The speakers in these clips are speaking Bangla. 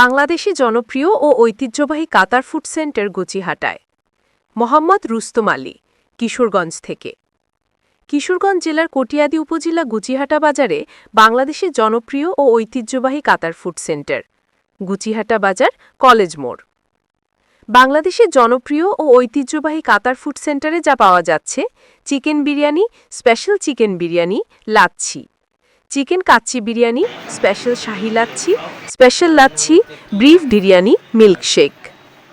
বাংলাদেশে জনপ্রিয় ও ঐতিহ্যবাহী কাতার ফুড সেন্টার গুচিহাটায়। মোহাম্মদ রুস্তম আলী, কিশোরগঞ্জ থেকে। কিশোরগঞ্জ জেলার কটিয়াদী উপজেলা গুচিহাটা বাজারে বাংলাদেশের জনপ্রিয় ও ঐতিহ্যবাহী কাতার ফুড সেন্টার, গুচিহাটা বাজার, কলেজ মোড়। বাংলাদেশের জনপ্রিয় ও ঐতিহ্যবাহী কাতার ফুড সেন্টারে যা পাওয়া যাচ্ছে: chicken biryani, special chicken biryani, lassi, chicken kacchi biryani, special শাহি lassi, special lassi, brief biryani, milkshake,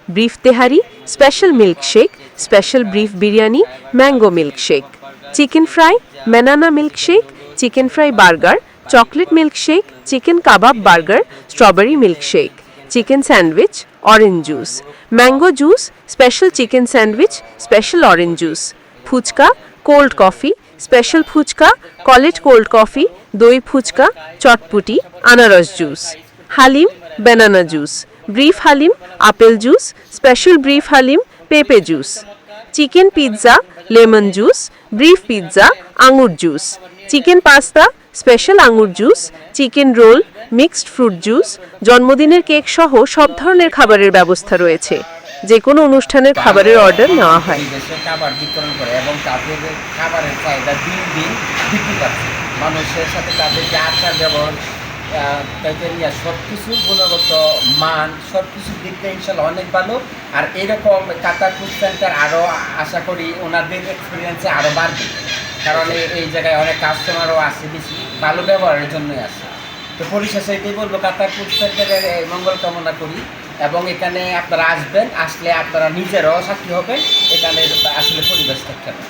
brief তেহারি, special milkshake, special brief biryani, mango milkshake, chicken fry, ম্যানানা milkshake, chicken fry burger, chocolate milkshake, chicken কাবাব burger, strawberry milkshake, chicken sandwich, orange juice, mango juice, special chicken sandwich, special orange juice, fuchka, cold coffee, special fuchka, college cold coffee, দই ফুচকা, চটপুটি, আনারস juice, Halim, banana juice, brief Halim, apple juice, special brief Halim, পেঁপে juice, chicken pizza, lemon juice, brief pizza, আঙুর জুস, চিকেন পাস্তা, স্পেশাল আঙুর juice, chicken roll, mixed fruit juice, জন্মদিনের কেক সহ সব ধরনের খাবারের ব্যবস্থা রয়েছে। যে কোনো অনুষ্ঠানের খাবারের অর্ডার নেওয়া হয়। খাবার বিতরণ করে এবং তাদের খাবারের চাহিদা দিন দিন বৃদ্ধি পাচ্ছে। মানুষের সাথে তাদের যে আচার ব্যবহার, ক্রাইটেরিয়া, সব কিছুর গুণগত মান, সব কিছুর দিকটা ইনশাল্লাহ অনেক ভালো। আর এরকম কাতার ফুড সেন্টার আরও আশা করি ওনাদের এক্সপিরিয়েন্সে আরও বাড়বে, কারণ এই জায়গায় অনেক কাস্টমারও আসে, বেশি ভালো ব্যবহারের জন্যই আসে। তো পরিশেষে এটাই বলবো, কাতার ফুড সেন্টারের মঙ্গল কামনা করি এবং এখানে আপনারা আসবেন, আসলে আপনারা নিজেরাও সাক্ষী হবেন এখানে আসলে পরিবেশটা কেমন।